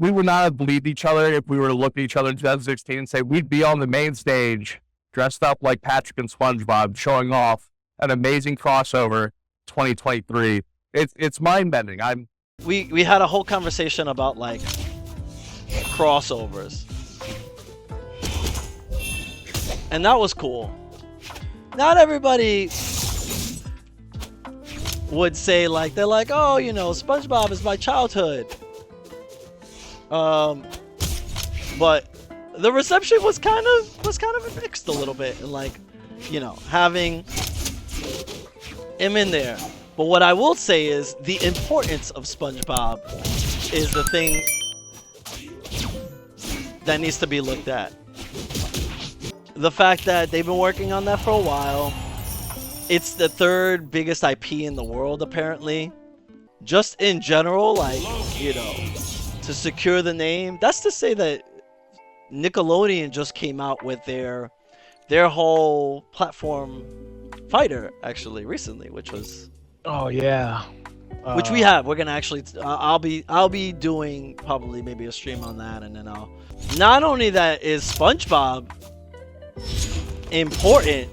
we would not have believed each other if we were to look at each other in 2016 and say we'd be on the main stage dressed up like Patrick and SpongeBob, showing off an amazing crossover 2023. It's mind bending. We had a whole conversation about like crossovers, and that was cool. Not everybody would say like, they're like, oh, you know, SpongeBob is my childhood. But the reception was kind of mixed a little bit, and like, you know, having him in there. But what I will say is the importance of SpongeBob is the thing that needs to be looked at. The fact that they've been working on that for a while. It's the third biggest IP in the world, apparently. Just in general, like, you know, to secure the name. That's to say that Nickelodeon just came out with their whole platform fighter, actually, recently, which was... Oh, yeah. Which we have. We're gonna actually... I'll be doing probably maybe a stream on that, and then I'll... Not only that is SpongeBob important,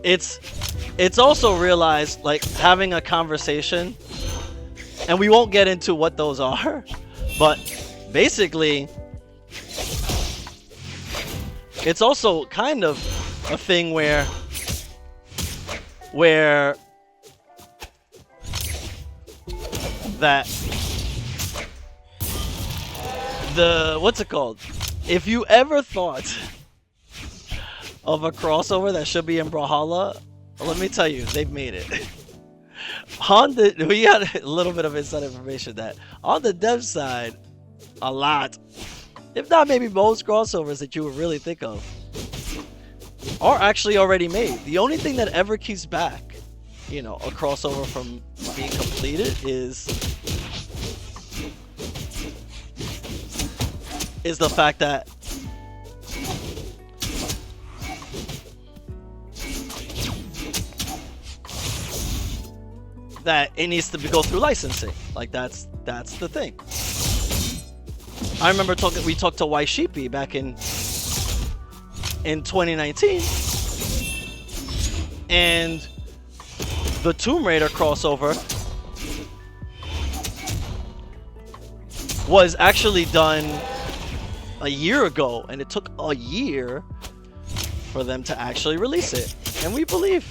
it's also realized, like, having a conversation, and we won't get into what those are, but basically it's also kind of a thing where that the what's it called, if you ever thought of a crossover that should be in Brawlhalla, let me tell you, they've made it. We got a little bit of inside information that on the dev side, a lot, if not maybe most crossovers that you would really think of, are actually already made. The only thing that ever keeps back, you know, a crossover from being completed is the fact that it needs to go through licensing. Like, that's the thing. I remember we talked to White Sheepy back in 2019, and the Tomb Raider crossover was actually done a year ago, and it took a year for them to actually release it, and we believe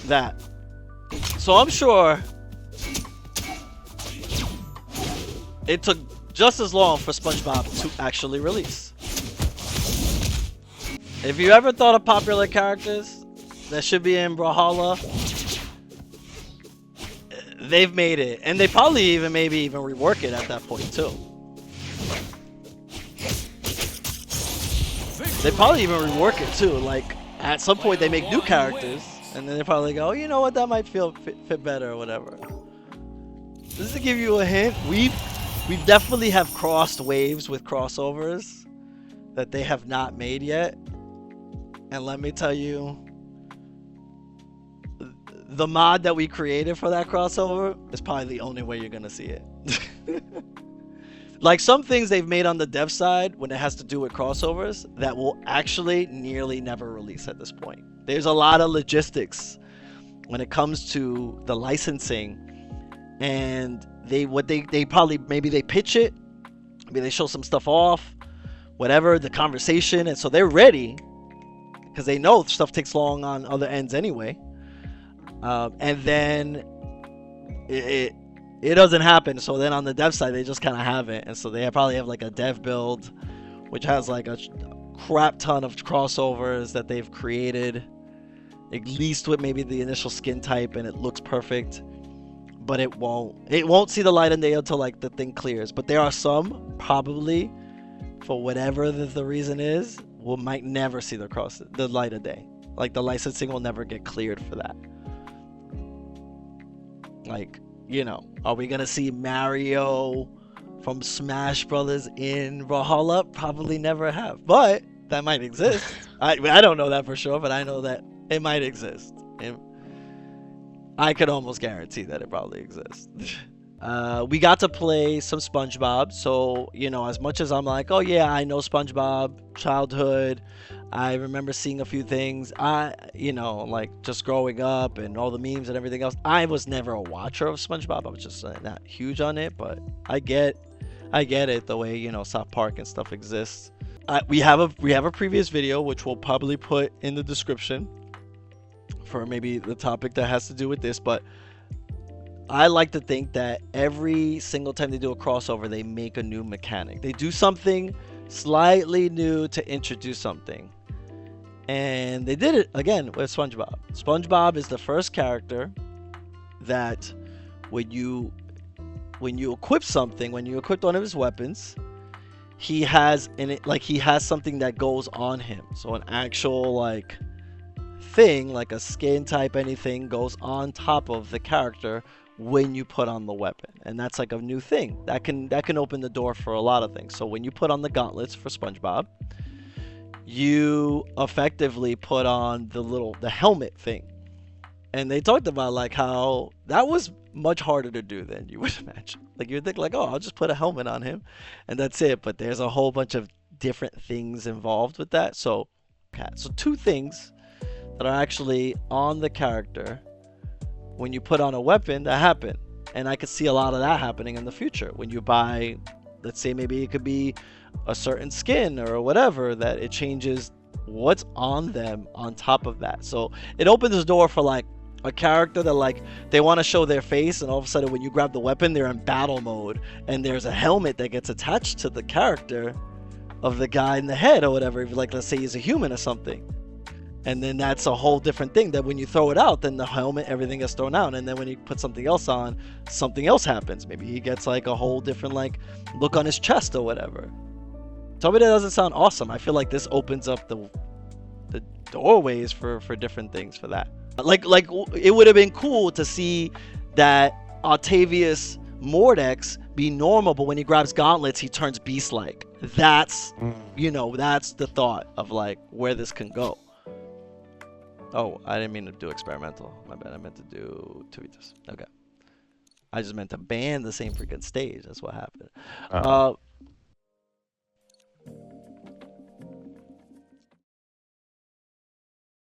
that. So I'm sure it took just as long for SpongeBob to actually release. If you ever thought of popular characters that should be in Brawlhalla, they've made it, and they probably even maybe rework it at that point too. They probably even rework it too. Like, at some point they make new characters, and then they probably go, oh, you know what, that might fit better or whatever. Just to give you a hint, we definitely have crossed waves with crossovers that they have not made yet. And let me tell you, the mod that we created for that crossover is probably the only way you're gonna see it. Like, some things they've made on the dev side when it has to do with crossovers that will actually nearly never release at this point. There's a lot of logistics when it comes to the licensing, and they probably, maybe they pitch it, maybe they show some stuff off, whatever, the conversation, and so they're ready because they know stuff takes long on other ends anyway, and then it doesn't happen. So then on the dev side they just kind of have it, and so they probably have like a dev build which has like a crap ton of crossovers that they've created, at least with maybe the initial skin type, and it looks perfect. But it won't see the light of day until like the thing clears. But there are some, probably for whatever the reason is, might never see the light of day. Like, the licensing will never get cleared for that. Like, you know, are we gonna see Mario from Smash Brothers in Brawlhalla? Probably never have, but that might exist. I don't know that for sure, but I know that it might exist. I could almost guarantee that it probably exists. We got to play some SpongeBob, so you know, as much as I'm like, oh yeah, I know SpongeBob, childhood, I remember seeing a few things. You know, like just growing up and all the memes and everything else. I was never a watcher of SpongeBob. I was just not huge on it, but I get it the way, you know, South Park and stuff exists. We have a previous video which we'll probably put in the description for maybe the topic that has to do with this, but I like to think that every single time they do a crossover, they make a new mechanic. They do something slightly new to introduce something. And they did it again with SpongeBob. SpongeBob is the first character that when you equip something, when you equip one of his weapons, he has something that goes on him. So an actual like thing, like a skin type anything, goes on top of the character when you put on the weapon. And that's like a new thing that can open the door for a lot of things. So when you put on the gauntlets for SpongeBob, you effectively put on the helmet thing. And they talked about like how that was much harder to do than you would imagine. Like you would think like, oh, I'll just put a helmet on him and that's it. But there's a whole bunch of different things involved with that. So two things that are actually on the character when you put on a weapon that happen. And I could see a lot of that happening in the future when you buy, let's say maybe it could be a certain skin or whatever, that it changes what's on them on top of that. So it opens the door for like a character that like they want to show their face, and all of a sudden when you grab the weapon, they're in battle mode and there's a helmet that gets attached to the character of the guy in the head or whatever. If like, let's say he's a human or something. And then that's a whole different thing that when you throw it out, then the helmet, everything gets thrown out. And then when you put something else on, something else happens. Maybe he gets like a whole different like look on his chest or whatever. Tell me that doesn't sound awesome. I feel like this opens up the doorways for different things for that. Like it would have been cool to see that Octavius Mordex be normal, but when he grabs gauntlets, he turns beast-like. That's, you know, that's the thought of like where this can go. Oh, I didn't mean to do experimental. My bad. I meant to do tweeters. Okay. I just meant to ban the same freaking stage. That's what happened.